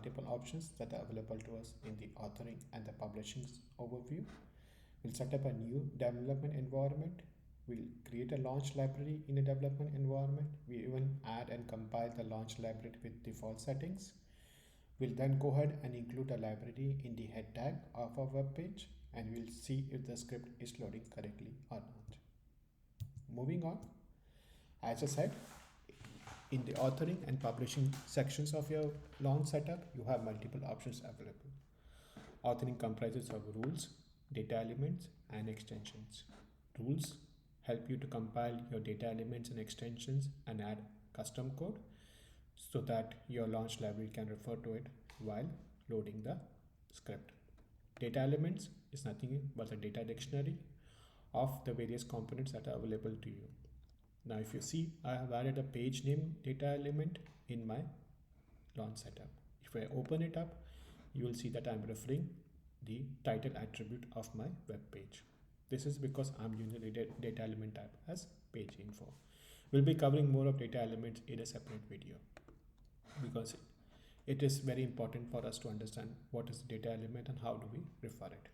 multiple options that are available to us in the authoring and the publishing overview. We'll set up a new development environment. We'll create a launch library in a development environment. We even add and compile the launch library with default settings. We'll then go ahead and include a library in the head tag of our web page, and we'll see if the script is loading correctly or not. Moving on, as I said, in the authoring and publishing sections of your launch setup, you have multiple options available. Authoring comprises of rules, data elements, and extensions. Rules help you to compile your data elements and extensions and add custom code so that your launch library can refer to it while loading the script. Data elements is nothing but a data dictionary of the various components that are available to you. Now if you see, I have added a page name data element in my launch setup. If I open it up, you will see that I'm referring the title attribute of my web page. This is because I'm using the data element type as page info. We'll be covering more of data elements in a separate video because it is very important for us to understand what is the data element and how do we refer it.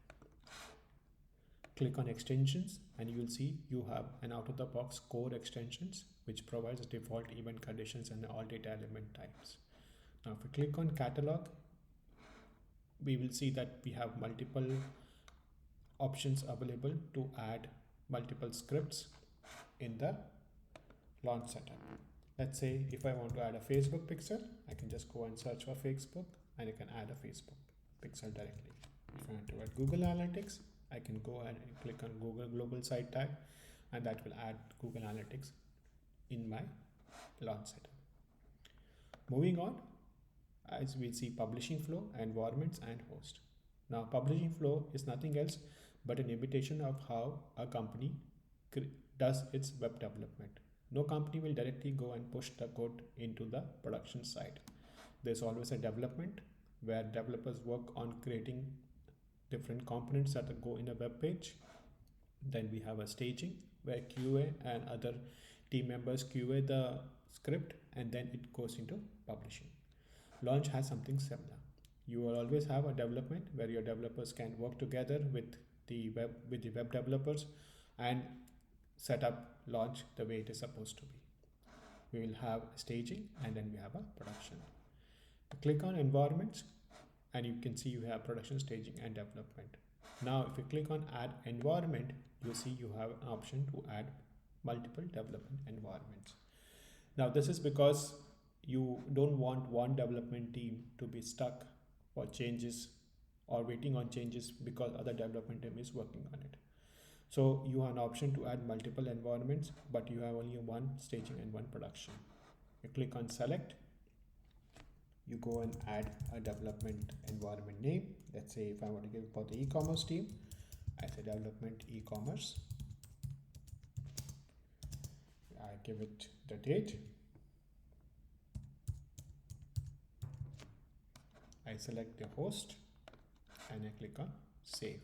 Click on extensions and you will see you have an out-of-the-box core extensions which provides default event conditions and all data element types. Now if we click on catalog, we will see that we have multiple options available to add multiple scripts in the launch setup. Let's say if I want to add a Facebook pixel, I can just go and search for Facebook and I can add a Facebook pixel directly. If I want to add Google Analytics, I can go ahead and click on Google Global Site tag and that will add Google Analytics in my launch setup. Moving on, as we see publishing flow, environments and host. Now publishing flow is nothing else but an imitation of how a company does its web development. No company will directly go and push the code into the production side. There's always a development where developers work on creating different components that go in a web page. Then we have a staging where QA and other team members QA the script and then it goes into publishing. Launch has something similar. You will always have a development where your developers can work together with the web developers and set up launch the way it is supposed to be. We will have staging and then we have a production. Click on environments and you can see you have production, staging and development. Now if you click on add environment, you see you have an option to add multiple development environments. Now this is because you don't want one development team to be stuck for changes or waiting on changes because other development team is working on it. So you have an option to add multiple environments, but you have only one staging and one production. You click on select, you go and add a development environment name. Let's say if I want to give for the e-commerce team, I say development e-commerce. I give it the date. I select the host and I click on save.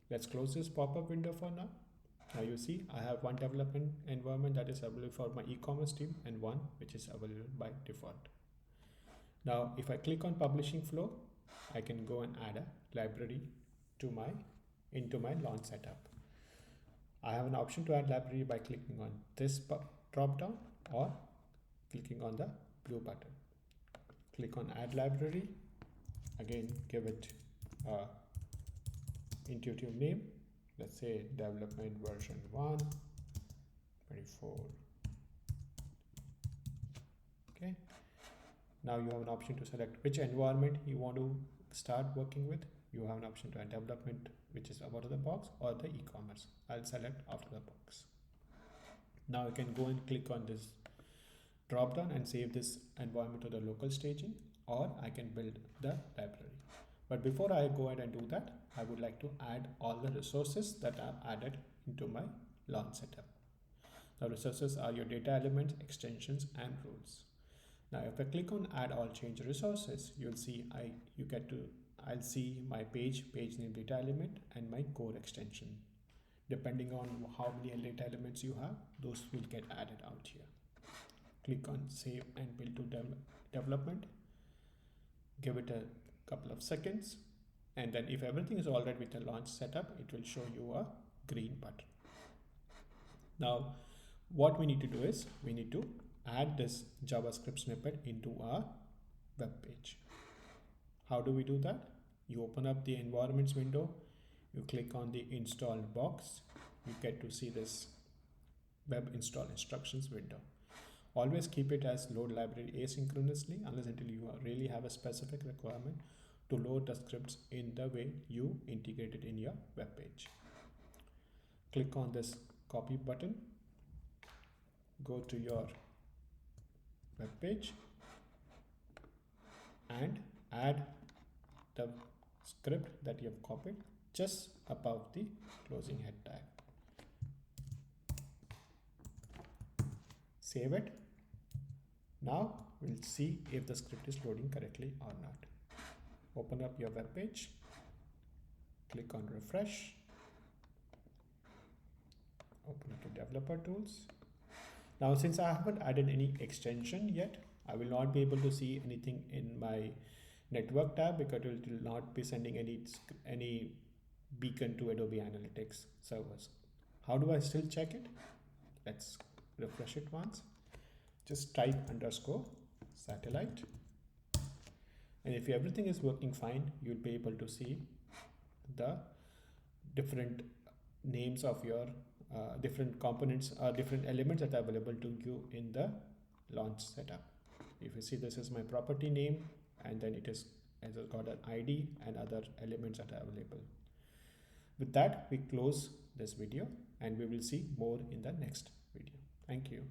Let's close this pop-up window for now. Now you see I have one development environment that is available for my e-commerce team and one which is available by default. Now if I click on publishing flow, I can go and add a library to into my launch setup. I have an option to add library by clicking on this drop down or clicking on the blue button. Click on add library, again give it a intuitive name. Let's say development version 1 24. Okay, now you have an option to select which environment you want to start working with. You have an option to add development which is out of the box or the e-commerce. I'll select out of the box. Now I can go and click on this drop down and save this environment to the local staging, or I can build the library. But before I go ahead and do that, I would like to add all the resources that are added into my launch setup. The resources are your data elements, extensions and rules. Now if I click on add all change resources, you'll see I'll see my page name data element and my core extension. Depending on how many data elements you have, those will get added out here. Click on save and build to development. Give it a couple of seconds, and then if everything is all right with the launch setup, it will show you a green button. Now, what we need to do is we need to add this JavaScript snippet into our web page. How do we do that? You open up the environments window, you click on the installed box, you get to see this web install instructions window. Always keep it as load library asynchronously unless until you really have a specific requirement to load the scripts in the way you integrate it in your web page. Click on this copy button, go to your web page and add the script that you have copied just above the closing head tag. Save it. Now we'll see if the script is loading correctly or not. Open up your web page, click on refresh, open up the developer tools. Now since I haven't added any extension yet, I will not be able to see anything in my network tab because it will not be sending any beacon to Adobe Analytics servers. How do I still check it? Let's refresh it once. Just type _satellite, and if everything is working fine, you'll be able to see the different names of your different components or different elements that are available to you in the launch setup. If you see, this is my property name, and then it has got an ID and other elements that are available. With that, we close this video and we will see more in the next video. Thank you.